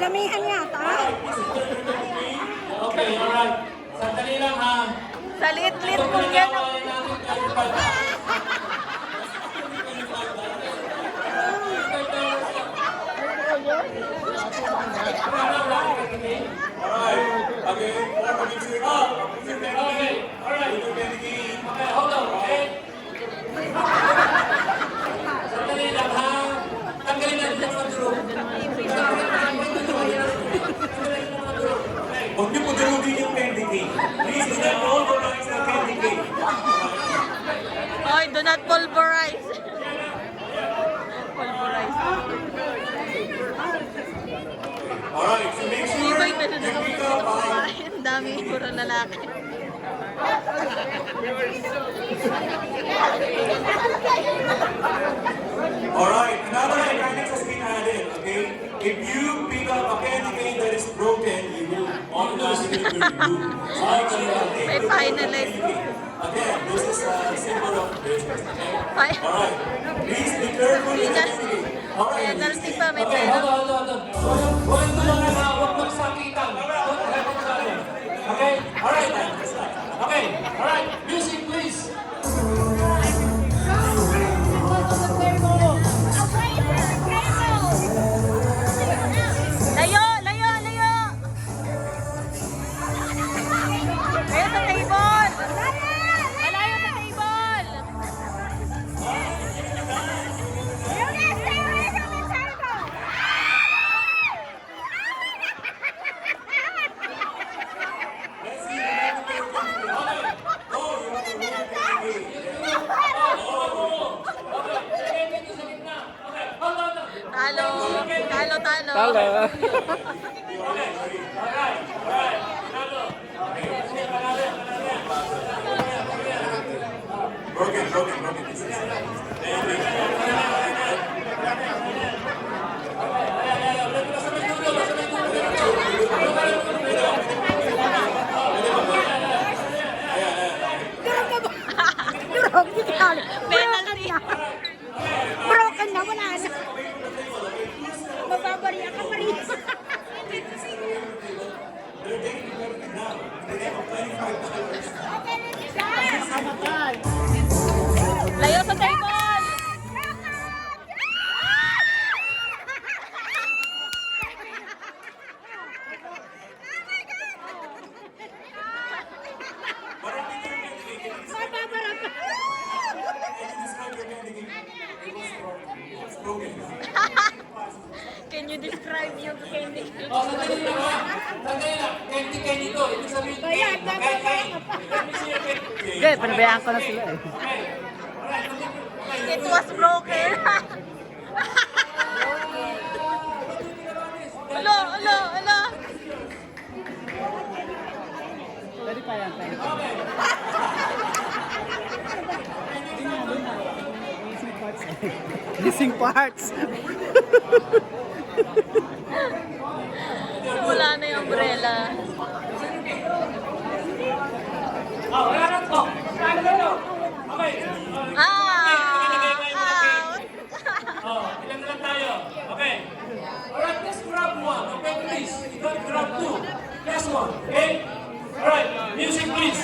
Damihan yata. Okay, alright. Sandali lang ha. Sa liit-liit mo yan. Alright. Okay. Okay. Alright. Okay, hold on. Okay. Sandali lang ha. Tanggalin natin yung mga duro. Huwag niyo po durugin yung candy cane. Please, do not pulverize the candy cane. Oy, do not pulverize. Pulverize. Alright, so make Hindi sure ba you ito pick up ang dami puro lalaki. Alright, another mechanics has been added, okay? If you pick up a candy cane that is broken, you will automatically be removed. So actually, May finalist. again, this is a symbol of business, okay? Fi- Alright, please be careful with the Yes. candy cane. Alright, Penalty pa, may okay, penalty. hold on. Huwag tulungan na, huwag magsakitan. Okay? Alright, then. Okay, alright, music please. Layo, layo, layo. Layo sa table. Malayo sa table. Talo. Talo, talo. Talo. Broken. Penalty. Broken na, wala na. Mababariya ka pa rin. Layo sa table. Mababara ka. Can you describe yung candy? Oh, sandali lang ha. Sandali lang. Candy ito. Ibig sabihin, Bayan, magkakain. Hindi, pinabayaan ko na sila eh. It was broken. Alo. Pwede pa yan, pwede pa. Missing parts. Wala na yung umbrella. Ilan na lang tayo? Okay. Alright, let's grab one. Okay, please. Don't grab two. Last one. Okay? Alright, music please.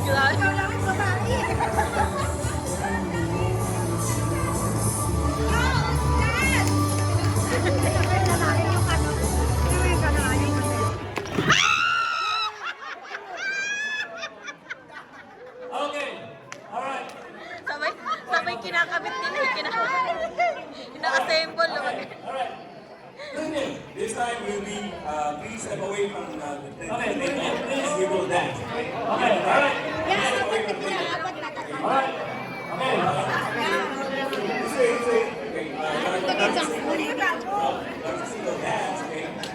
Grabe. Okay. Alright. Sabay kinakabit nila. Kinaka-assemble. Alright. This time we'll be please step away from the table. Please, we will dance. Okay. Alright. Alright.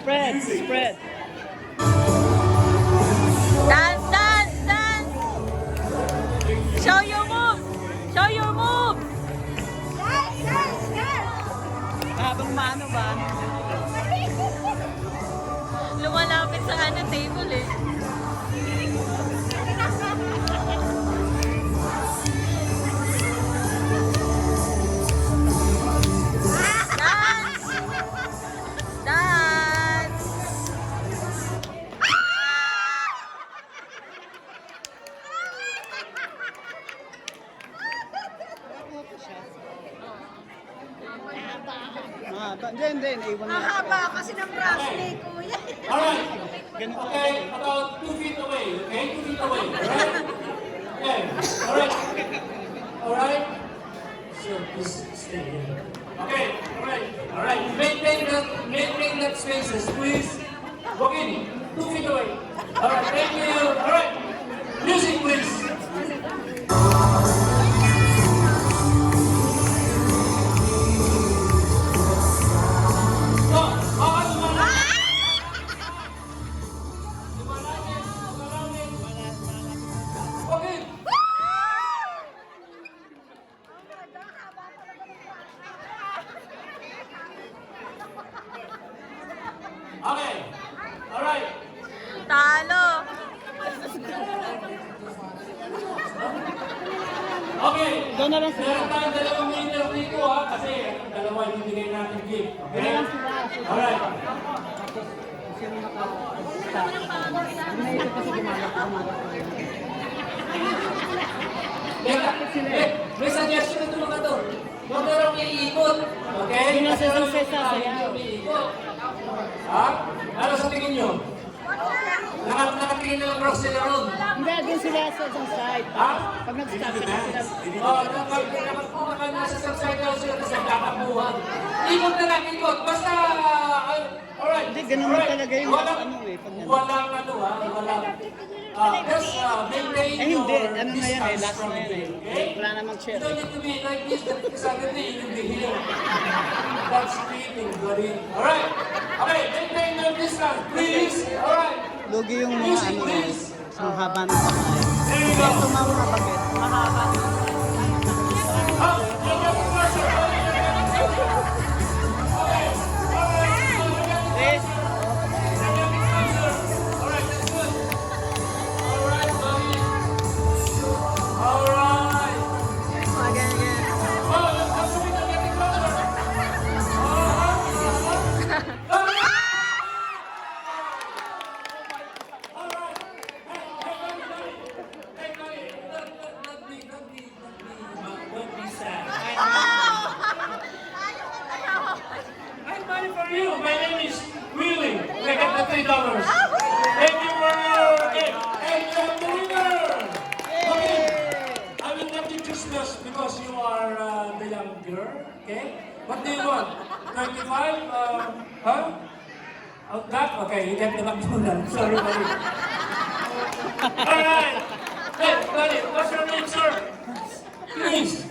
Okay. Spread. Dance. Show your move. Habang mano ba? Lumalapit sa table eh. naiwan Ang na. haba kasi ng braso ni Kuya. Alright. Ganito Okay, about 2 feet away. Okay, 2 feet away. Alright? Okay, alright. Alright? So, please stay here. Okay, alright. Alright, maintain that spaces, please. Walk in, 2 feet away. Alright, thank you. Alright, music please. Go, walk in. Okay, alright. Talo. Okay. Doon na lang sila. Meron tayong dalawang minute dito ha, kasi ang dalawa yung bibigay natin gift. Okay? Doon na lang sila. Alright. Sino naka-stop? Naisip kasi gumamit ako mga. May suggestion na ito mga to. Huwag na raw iikot. Okay? Hindi na sila Kasi sasayaw. hindi umiikot. Ha? Ano sa tingin nyo? Nakatingin na lang raw sila ron. Hindi, din sila sa isang side. Ha? Pag nag-stop sila, Kapag nasa subside daw sila kasi kakabuhan. Ikot na lang, ikot. Basta, alright. Hindi, ganun na Alright. talaga yung Walang, ano eh, pag ganun. walang ano ha, walang, just maintain Ay, hindi. your Ano na yan eh, distance last from na yan the eh. okay? Wala namang You chair. don't need to be like this, because suddenly you'll be here. That's cheating, buddy. Alright. Okay, maintain your distance, please. Alright. Lugi yung mga Music, ano, please. ang haba ng kamay. There you go. Ito mga bagay. Mahaba. Up, take your pressure. Please. Alright, that's good. Alright, buddy. Alright. Ganyan. Oh, let's go with the getting closer. Don't be sad. I'm money for you. My name is Willie. I got the $3. Thank you for your gift. And you have the winner. Okay. I will not give Christmas because you are the young girl. Okay. What do you want? 25? Huh? Oh, that? Okay, you get the McDonald's. Sorry, buddy. Alright. Hey, buddy, what's your name, sir? Please.